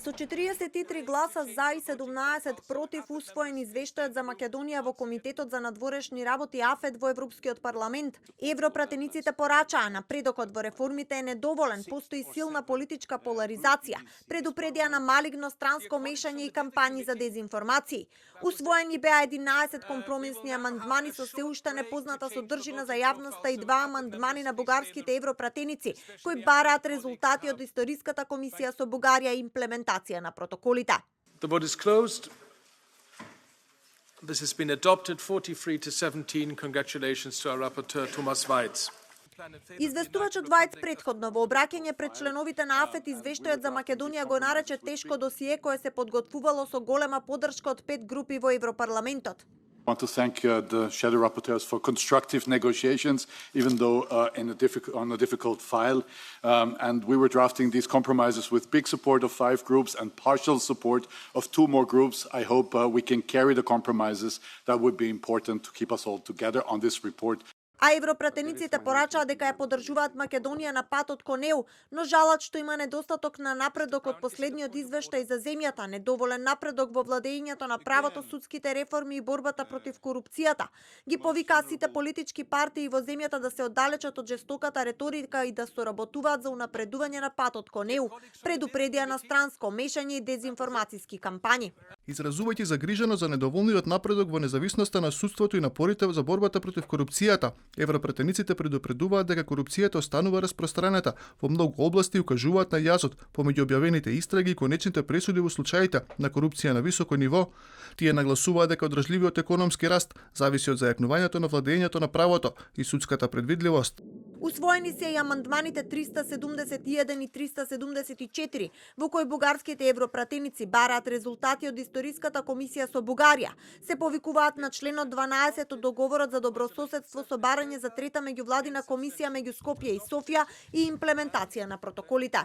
Со 43 гласа за и 17 против усвоен извештајот за Македонија во Комитетот за надворешни работи АФЕТ во Европскиот парламент. Европратениците порачаа напредокот во реформите е недоволен, постои силна политичка поларизација, предупредија на малигно странско мешање и кампањи за дезинформации. Усвоени беа 11 компромисни амандмани со се уште непозната содржина за јавноста и 2 амандмани на бугарските европратеници, кои бараат резултати од Историската комисија со Бугарија и имплементација на протоколите. The vote is closed. This has been adopted 43 to 17. Congratulations to our rapporteur Thomas Waitz. Известувачот Вајц претходно во обраќање пред членовите на АФЕТ извештајот за Македонија го нарече тешко досие кое се подготвувало со голема поддршка од 5 групи во Европарламентот. I want to thank the shadow rapporteurs for constructive negotiations, even though on a difficult file. And we were drafting these compromises with big support of 5 groups and partial support of 2 more groups. I hope we can carry the compromises. That would be important to keep us all together on this report. А европратениците порачаа дека ја поддржуваат Македонија на патот кон ЕУ, но жалат што има недостаток на напредок од последниот извештај за земјата, недоволен напредок во владењето на правото, судските реформи и борбата против корупцијата. Ги повикаа сите политички партии во земјата да се оддалечат од жестоката реторика и да соработуваат за унапредување на патот кон ЕУ, предупредија на странско мешање и дезинформацијски кампањи. Изразувајќи загриженост за недоволниот напредок во независноста на судството и напорите за борбата против корупцијата, европратениците предупредуваат дека корупцијата останува распространета во многу области и укажуваат на јазот помеѓу објавените истраги и конечните пресуди во случаите на корупција на високо ниво. Тие нагласуваат дека одржливиот економски раст зависи од зајакнувањето на владењето на правото и судската предвидливост. Усвоени се и амандманите 371 и 374, во кои бугарските европратеници бараат резултати од Историската комисија со Бугарија. Се повикуваат на членот 12 од договорот за добрососедство со барање за трета меѓувладина комисија меѓу Скопје и Софија и имплементација на протоколите.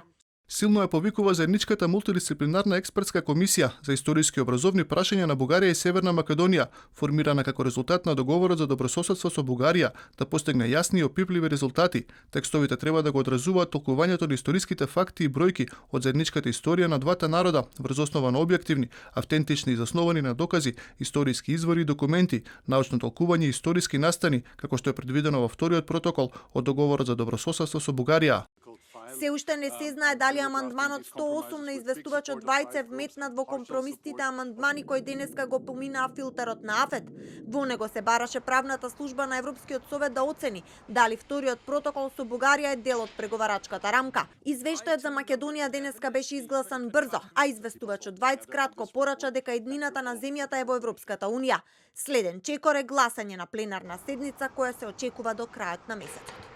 Силно ја повикува заедничката мултидисциплинарна експертска комисија за историски и образовни прашања на Бугарија и Северна Македонија, формирана како резултат на договорот за добрососедство со Бугарија, да постигне јасни и опипливи резултати. Текстовите треба да го одразуваат толкувањето на историските факти и бројки од заедничката историја на двата народа, врз основа на објективни, автентични и засновани на докази, историски извори и документи, научно толкување и историски настани, како што е предвидено во вториот протокол од договорот за добрососедство со Бугарија. Се уште не се знае дали амандманот 108 на известувачот Вајц е вметнат во компромисните амандмани кои денеска го поминаа филтерот на АФЕТ. Во него се бараше правната служба на Европскиот совет да оцени дали вториот протокол со Бугарија е дел од преговарачката рамка. Извештајот за Македонија денеска беше изгласан брзо, а известувачот Вајц кратко порача дека иднината на земјата е во Европската унија. Следен чекор е гласање на пленарна седница која се очекува до крајот на месецот.